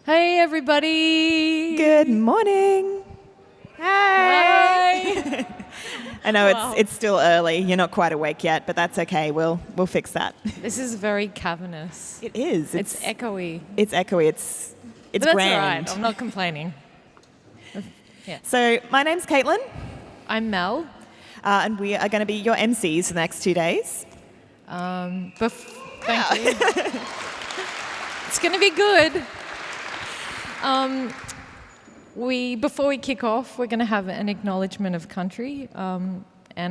Hey, everybody. Good morning. Hi. I know Wow. it's still early. You're not quite awake yet, but that's okay. We'll fix that. This is very cavernous. It is. It's echoey. It's echoey. It's But that's grand. all right. I'm not complaining. So my name's Caitlin, I'm Mel. and we are going to be your MCs for the next 2 days. Thank you. It's going to be good. Before we kick off, we're going to have an acknowledgement of country, and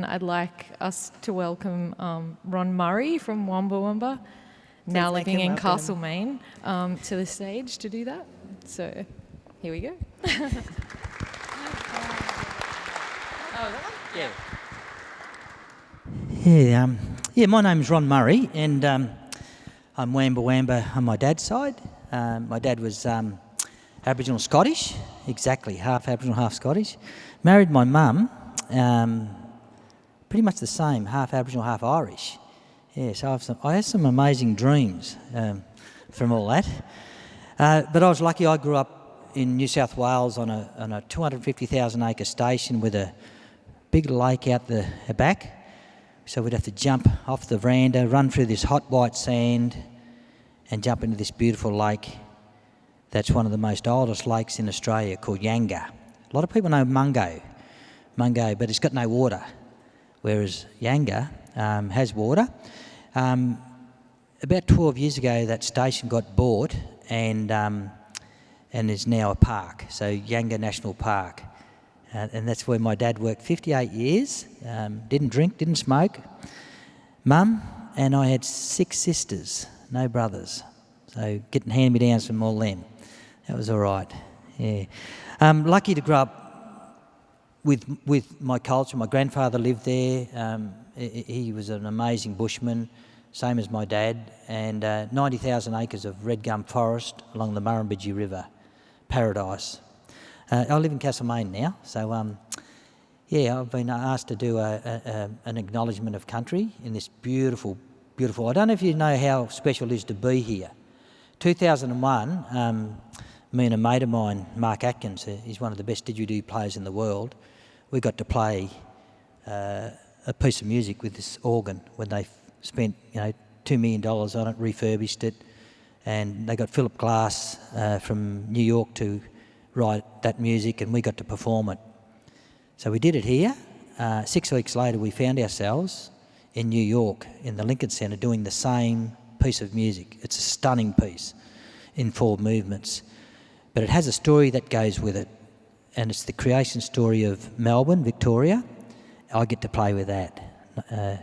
I'd like us to welcome Ron Murray from Wamba Wamba, now make living him in welcome. Castlemaine, to the stage to do that. So here we go. My name's Ron Murray, and I'm Wamba Wamba on my dad's side. My dad was Aboriginal Scottish, exactly, half Aboriginal, half Scottish. Married my mum, pretty much the same, half Aboriginal, half Irish. Yeah, so I have some amazing dreams from all that. But I was lucky. I grew up in New South Wales on a 250,000 acre station with a big lake out the back. So we'd have to jump off the veranda, run through this hot white sand and jump into this beautiful lake. That's one of the most oldest lakes in Australia, called Yanga. A lot of people know Mungo, but it's got no water, whereas Yanga has water. About 12 years ago, that station got bought and is now a park, so Yanga National Park. And that's where my dad worked 58 years, didn't drink, didn't smoke. Mum and I had 6 sisters, no brothers, so getting hand-me-downs from all them. That was all right, yeah. Lucky to grow up with my culture. My grandfather lived there. He was an amazing bushman, same as my dad, and 90,000 acres of red gum forest along the Murrumbidgee River, paradise. I live in Castlemaine now, so I've been asked to do an acknowledgement of country in this beautiful. I don't know if you know how special it is to be here. 2001, me and a mate of mine, Mark Atkins, he's one of the best didgeridoo players in the world, we got to play a piece of music with this organ when they spent $2 million on it, refurbished it, and they got Philip Glass from New York to write that music, and we got to perform it. So we did it here. 6 weeks later, we found ourselves in New York in the Lincoln Center doing the same piece of music. It's a stunning piece in 4 movements, but it has a story that goes with it, and it's the creation story of Melbourne, Victoria. I get to play with that,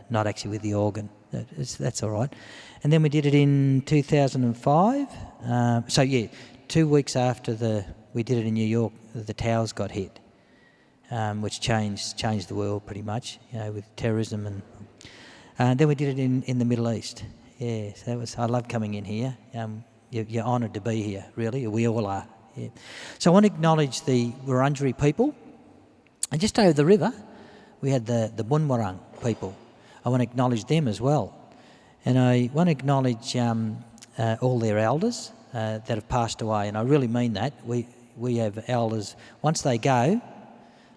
not actually with the organ. That's all right. And then we did it in 2005. 2 weeks after we did it in New York, the towers got hit, which changed the world pretty much, with terrorism, and then we did it in the Middle East. Yeah, so I love coming in here. You're honoured to be here, really. We all are. Yeah. So I want to acknowledge the Wurundjeri people, and just over the river, we had the Bunwurrung people. I want to acknowledge them as well, and I want to acknowledge all their elders that have passed away, and I really mean that. We have elders. Once they go,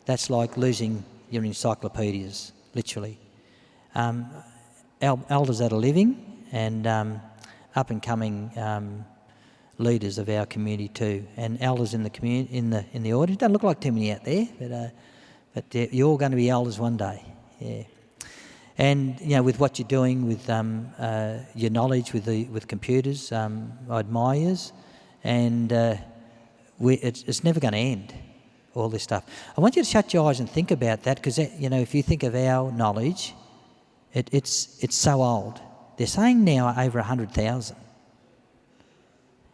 that's like losing your encyclopedias, literally. Elders that are living and up-and-coming leaders of our community too, and elders in the community in the audience. Don't look like too many out there, but you're all going to be elders one day. Yeah. And with what you're doing with your knowledge with computers, I admire yous, and it's never going to end, all this stuff. I want you to shut your eyes and think about that, because if you think of our knowledge, it's so old. They're saying now over 100,000.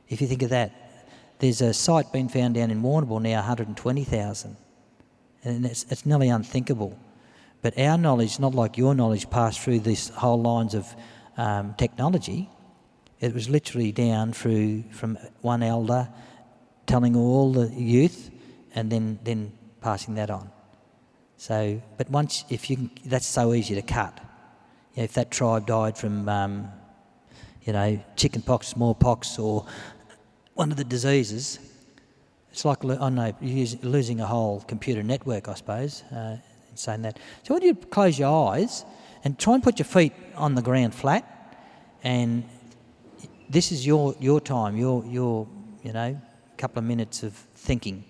If you think of that, there's a site being found down in Warrnambool now, 120,000, and it's nearly unthinkable. But our knowledge, not like your knowledge, passed through these whole lines of technology. It was literally down from one elder telling all the youth, and then passing that on. So, but that's so easy to cut. If that tribe died from, chicken pox, smallpox, or one of the diseases, it's like, I don't know, losing a whole computer network, I suppose, in saying that. So when you close your eyes and try and put your feet on the ground flat, and this is your time, your couple of minutes of thinking.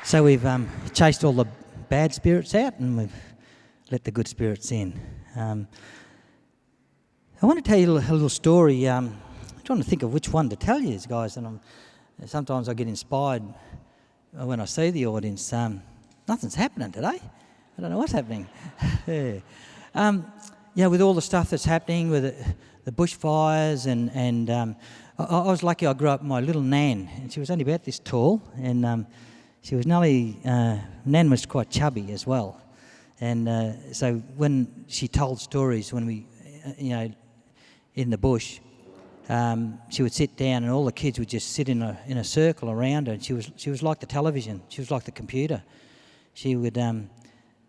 So we've chased all the bad spirits out and we've let the good spirits in. I want to tell you a little story. I'm trying to think of which one to tell you guys, and sometimes I get inspired when I see the audience. Nothing's happening today. I don't know what's happening. With all the stuff that's happening with the bushfires and I was lucky. I grew up with my little Nan, and she was only about this tall, and she was Nan was quite chubby as well. And so when she told stories when we, in the bush, she would sit down and all the kids would just sit in a circle around her, and she was like the television. She was like the computer. She would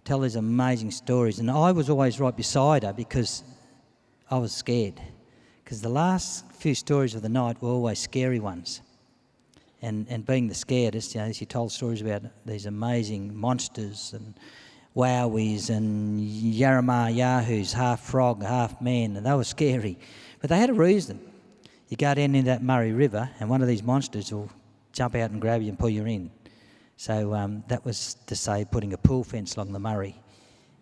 tell these amazing stories, and I was always right beside her because I was scared. Because the last few stories of the night were always scary ones. And being the scaredest, she told stories about these amazing monsters and wowies and Yarramah Yahoos, half frog, half man, and they were scary. But they had a reason. You go down in that Murray River and one of these monsters will jump out and grab you and pull you in. So that was to say putting a pool fence along the Murray.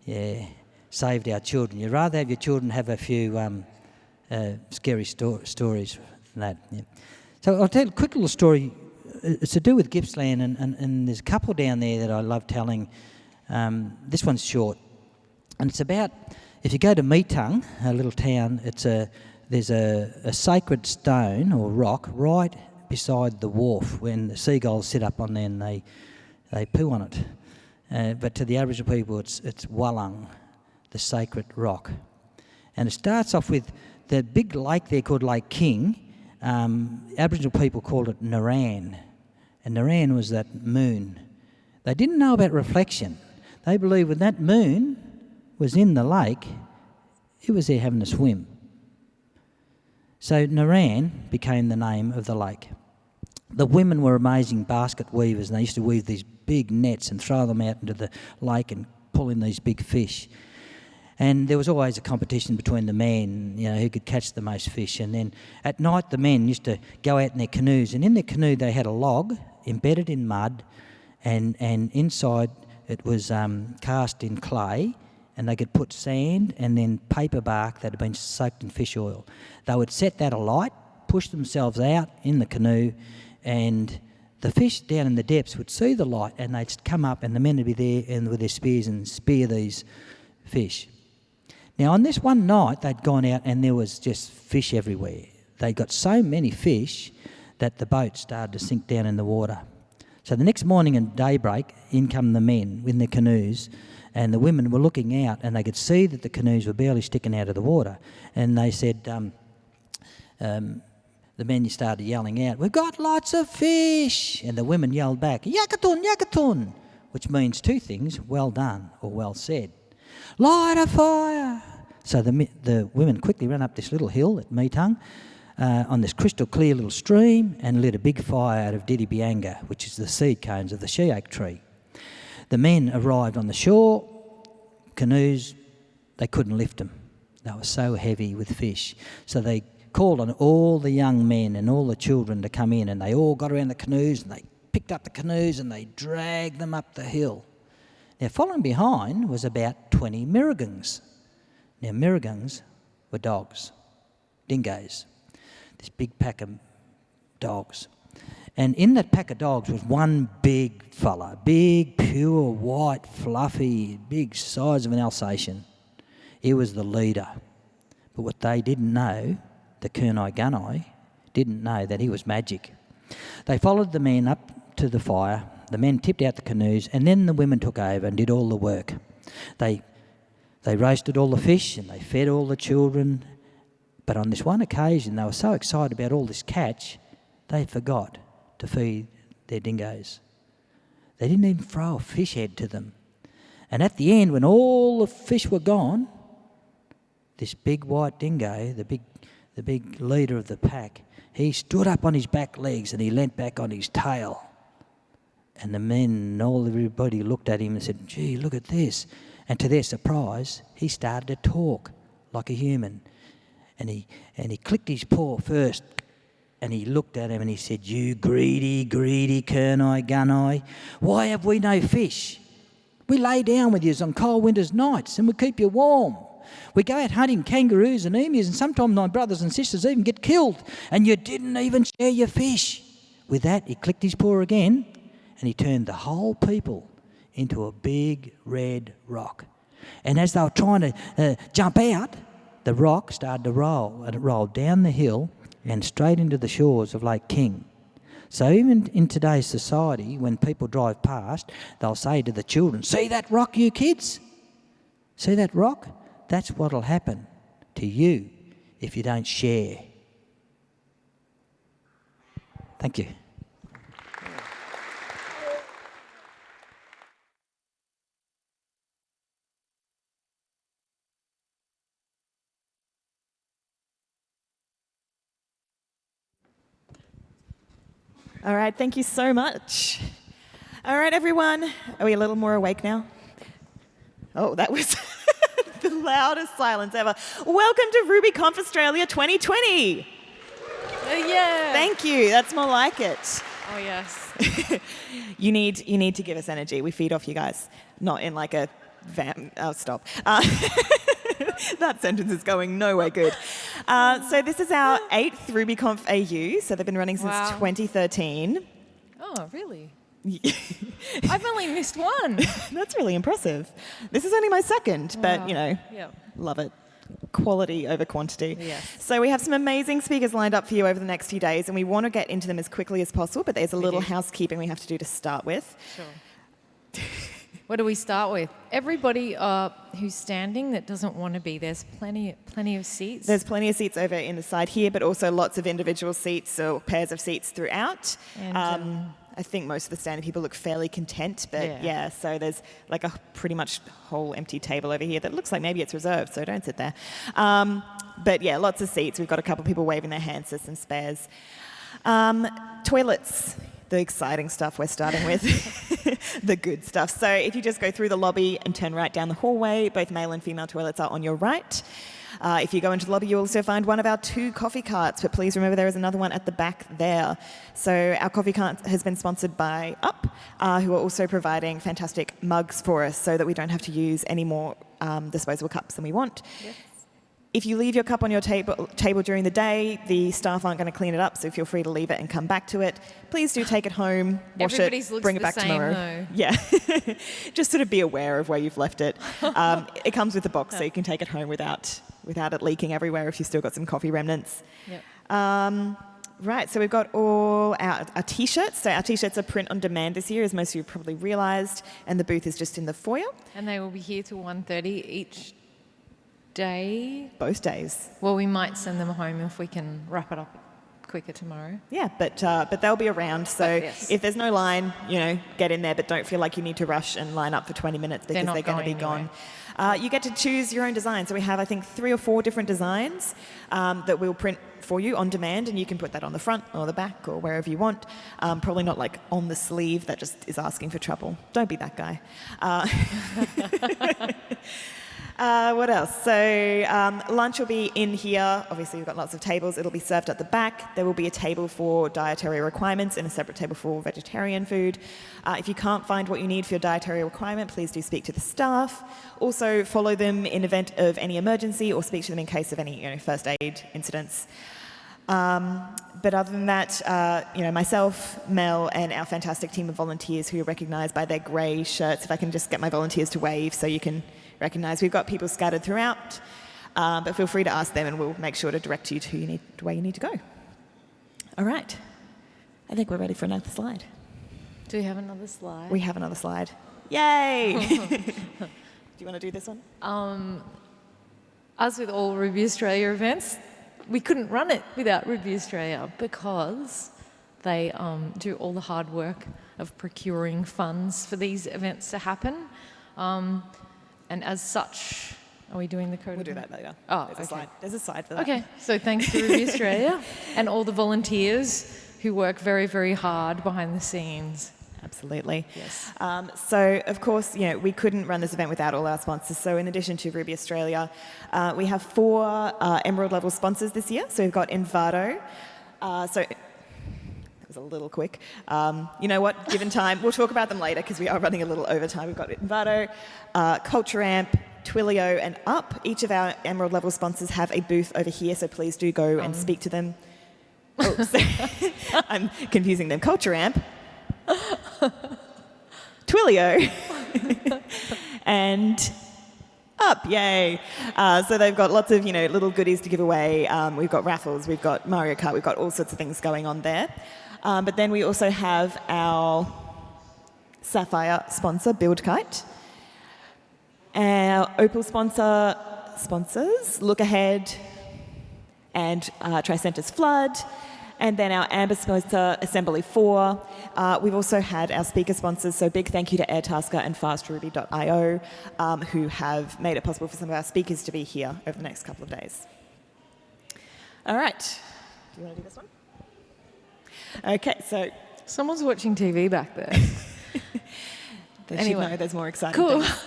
Yeah, saved our children. You'd rather have your children have a few scary stories than that. Yeah. So I'll tell a quick little story. It's to do with Gippsland, and there's a couple down there that I love telling. This one's short, and it's about, if you go to Meetung, a little town, there's a sacred stone or rock right beside the wharf when the seagulls sit up on there and they poo on it. But to the Aboriginal people, it's Wallang, the sacred rock. And it starts off with the big lake there called Lake King. Aboriginal people called it Naran, and Naran was that moon. They didn't know about reflection. They believed when that moon was in the lake, it was there having a swim. So Naran became the name of the lake. The women were amazing basket weavers, and they used to weave these big nets and throw them out into the lake and pull in these big fish. And there was always a competition between the men, who could catch the most fish. And then at night the men used to go out in their canoes, and in their canoe they had a log embedded in mud, and inside it was cast in clay, and they could put sand and then paper bark that had been soaked in fish oil. They would set that alight, push themselves out in the canoe, and the fish down in the depths would see the light, and they'd come up, and the men would be there and with their spears and spear these fish. Now on this one night they'd gone out and there was just fish everywhere. They got so many fish that the boat started to sink down in the water. So the next morning at daybreak, in come the men in their canoes, and the women were looking out, and they could see that the canoes were barely sticking out of the water. And they said, the men started yelling out, "We've got lots of fish!" And the women yelled back, "Yakatun, yakatun," which means two things, well done or well said. "Light a fire!" So the women quickly ran up this little hill at Meetung on this crystal clear little stream and lit a big fire out of Diddibianga, which is the seed cones of the she-oak tree. The men arrived on the shore, canoes, they couldn't lift them. They were so heavy with fish. So they called on all the young men and all the children to come in, and they all got around the canoes and they picked up the canoes and they dragged them up the hill. Now following behind was about 20 Mirrigungs. Now Mirrigungs were dogs, dingoes, this big pack of dogs. And in that pack of dogs was one big fella, big, pure, white, fluffy, big size of an Alsatian. He was the leader. But what they didn't know, the Kurnai-Gunai, didn't know that he was magic. They followed the men up to the fire. The men tipped out the canoes, and then the women took over and did all the work. They roasted all the fish and they fed all the children. But on this one occasion, they were so excited about all this catch, they forgot to feed their dingoes. They didn't even throw a fish head to them. And at the end, when all the fish were gone, this big white dingo, the big leader of the pack, he stood up on his back legs and he leant back on his tail. And the men and everybody looked at him and said, "Gee, look at this." And to their surprise, he started to talk like a human. And he clicked his paw first, and he looked at him and he said, "You greedy, greedy Kurnai-Gunai, why have we no fish? We lay down with you on cold winter's nights and we keep you warm. We go out hunting kangaroos and emus, and sometimes my brothers and sisters even get killed, and you didn't even share your fish." With that, he clicked his paw again, and he turned the whole people into a big red rock. And as they were trying to jump out, the rock started to roll, and it rolled down the hill and straight into the shores of Lake King. So even in today's society, when people drive past, they'll say to the children, "See that rock, you kids? See that rock? That's what'll happen to you if you don't share." Thank you. All right, thank you so much. All right, everyone. Are we a little more awake now? Oh, that was the loudest silence ever. Welcome to RubyConf Australia 2020. Yeah. Thank you. That's more like it. Oh, yes. You need to give us energy. We feed off you guys, not in like a van. Oh, stop. That sentence is going nowhere good. So this is our 8th RubyConf AU. So they've been running since 2013. Oh, really? I've only missed one. That's really impressive. This is only my second, but, you know, love it. Quality over quantity. Yes. So we have some amazing speakers lined up for you over the next few days, and we want to get into them as quickly as possible, but there's a little housekeeping we have to do to start with. Sure. What do we start with? Everybody who's standing that doesn't want to be, there's plenty of seats. There's plenty of seats over in the side here, but also lots of individual seats or pairs of seats throughout. And, I think most of the standing people look fairly content, but yeah, so there's like a pretty much whole empty table over here that looks like maybe it's reserved, so don't sit there. But yeah, lots of seats. We've got a couple of people waving their hands, there's some spares. Toilets, the exciting stuff we're starting with, the good stuff. So if you just go through the lobby and turn right down the hallway, both male and female toilets are on your right. If you go into the lobby, you'll also find one of our 2 coffee carts, but please remember there is another one at the back there. So our coffee cart has been sponsored by Up, who are also providing fantastic mugs for us so that we don't have to use any more disposable cups than we want. Yes. If you leave your cup on your table during the day, the staff aren't going to clean it up, so feel free to leave it and come back to it. Please do take it home, wash it, bring it back tomorrow. Though. Yeah, just sort of be aware of where you've left it. It comes with a box, so you can take it home without it leaking everywhere if you've still got some coffee remnants. Yep. Right, so we've got all our T-shirts. So our T-shirts are print on demand this year, as most of you probably realised, and the booth is just in the foyer. And they will be here till 1:30 each day. Both days. Well, we might send them home if we can wrap it up quicker tomorrow. Yeah, but they'll be around. So if there's no line, you know, get in there, but don't feel like you need to rush and line up for 20 minutes because they're going to be gone. You get to choose your own design. So we have, I think, 3 or 4 different designs that we'll print for you on demand, and you can put that on the front or the back or wherever you want. Probably not like on the sleeve. That just is asking for trouble. Don't be that guy. What else? So lunch will be in here. Obviously, we've got lots of tables. It'll be served at the back. There will be a table for dietary requirements and a separate table for vegetarian food. If you can't find what you need for your dietary requirement, please do speak to the staff. Also, follow them in event of any emergency or speak to them in case of any first aid incidents. But other than that, myself, Mel, and our fantastic team of volunteers who are recognised by their grey shirts. If I can just get my volunteers to wave so you can recognise. We've got people scattered throughout, but feel free to ask them and we'll make sure to direct you to where you need to go. All right. I think we're ready for another slide. Do we have another slide? We have another slide. Yay! Do you want to do this one? As with all Ruby Australia events, we couldn't run it without Ruby Australia because they do all the hard work of procuring funds for these events to happen. And as such, are we doing the code? We'll do that later. Oh, there's a slide. There's a slide for that. Okay, so thanks to Ruby Australia and all the volunteers who work very, very hard behind the scenes. Absolutely. Yes. So, of course, we couldn't run this event without all our sponsors. So in addition to Ruby Australia, we have 4 Emerald level sponsors this year. So we've got Envato. A little quick. You know what? Given time, we'll talk about them later because we are running a little over time. We've got Envato, Culture Amp, Twilio, and Up. Each of our Emerald level sponsors have a booth over here, so please do go and speak to them. Oops. I'm confusing them. Culture Amp, Twilio, and Up, yay. So they've got lots of little goodies to give away. We've got raffles, we've got Mario Kart, we've got all sorts of things going on there. But then we also have our Sapphire sponsor, BuildKite. Our Opal sponsors, Look Ahead and Tricentis Flood. And then our Amber sponsor, Assembly 4. We've also had our speaker sponsors, so big thank you to Airtasker and FastRuby.io, who have made it possible for some of our speakers to be here over the next couple of days. All right. Do you want to do this one? Okay, so... Someone's watching TV back there. They should know there's more exciting cool. things.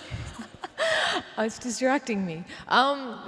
It's distracting me.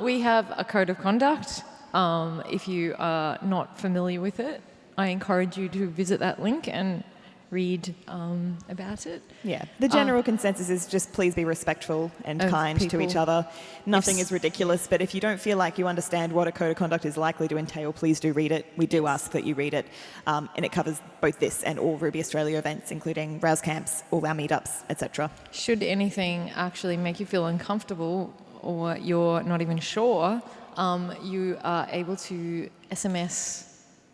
We have a code of conduct. If you are not familiar with it, I encourage you to visit that link and read about it. Yeah, the general consensus is just please be respectful and kind to each other. Nothing is ridiculous, but if you don't feel like you understand what a code of conduct is likely to entail, please do read it. We do ask that you read it, and it covers both this and all Ruby Australia events, including Rouse Camps, all our meetups, etc. Should anything actually make you feel uncomfortable or you're not even sure, you are able to SMS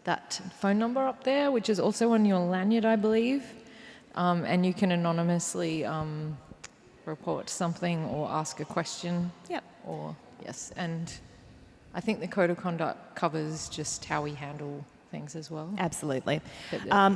that phone number up there, which is also on your lanyard, I believe, and you can anonymously report something or ask a question. Yep. Or yes, and I think the code of conduct covers just how we handle things as well. Absolutely.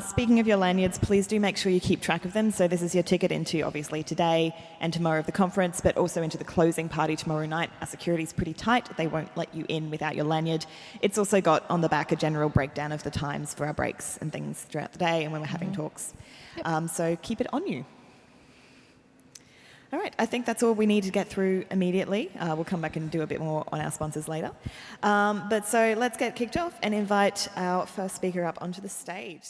Speaking of your lanyards, please do make sure you keep track of them. So this is your ticket into, obviously, today and tomorrow of the conference, but also into the closing party tomorrow night. Our security is pretty tight. They won't let you in without your lanyard. It's also got on the back a general breakdown of the times for our breaks and things throughout the day and when we're having talks. Yep. So keep it on you. All right, I think that's all we need to get through immediately. We'll come back and do a bit more on our sponsors later. But so let's get kicked off and invite our first speaker up onto the stage.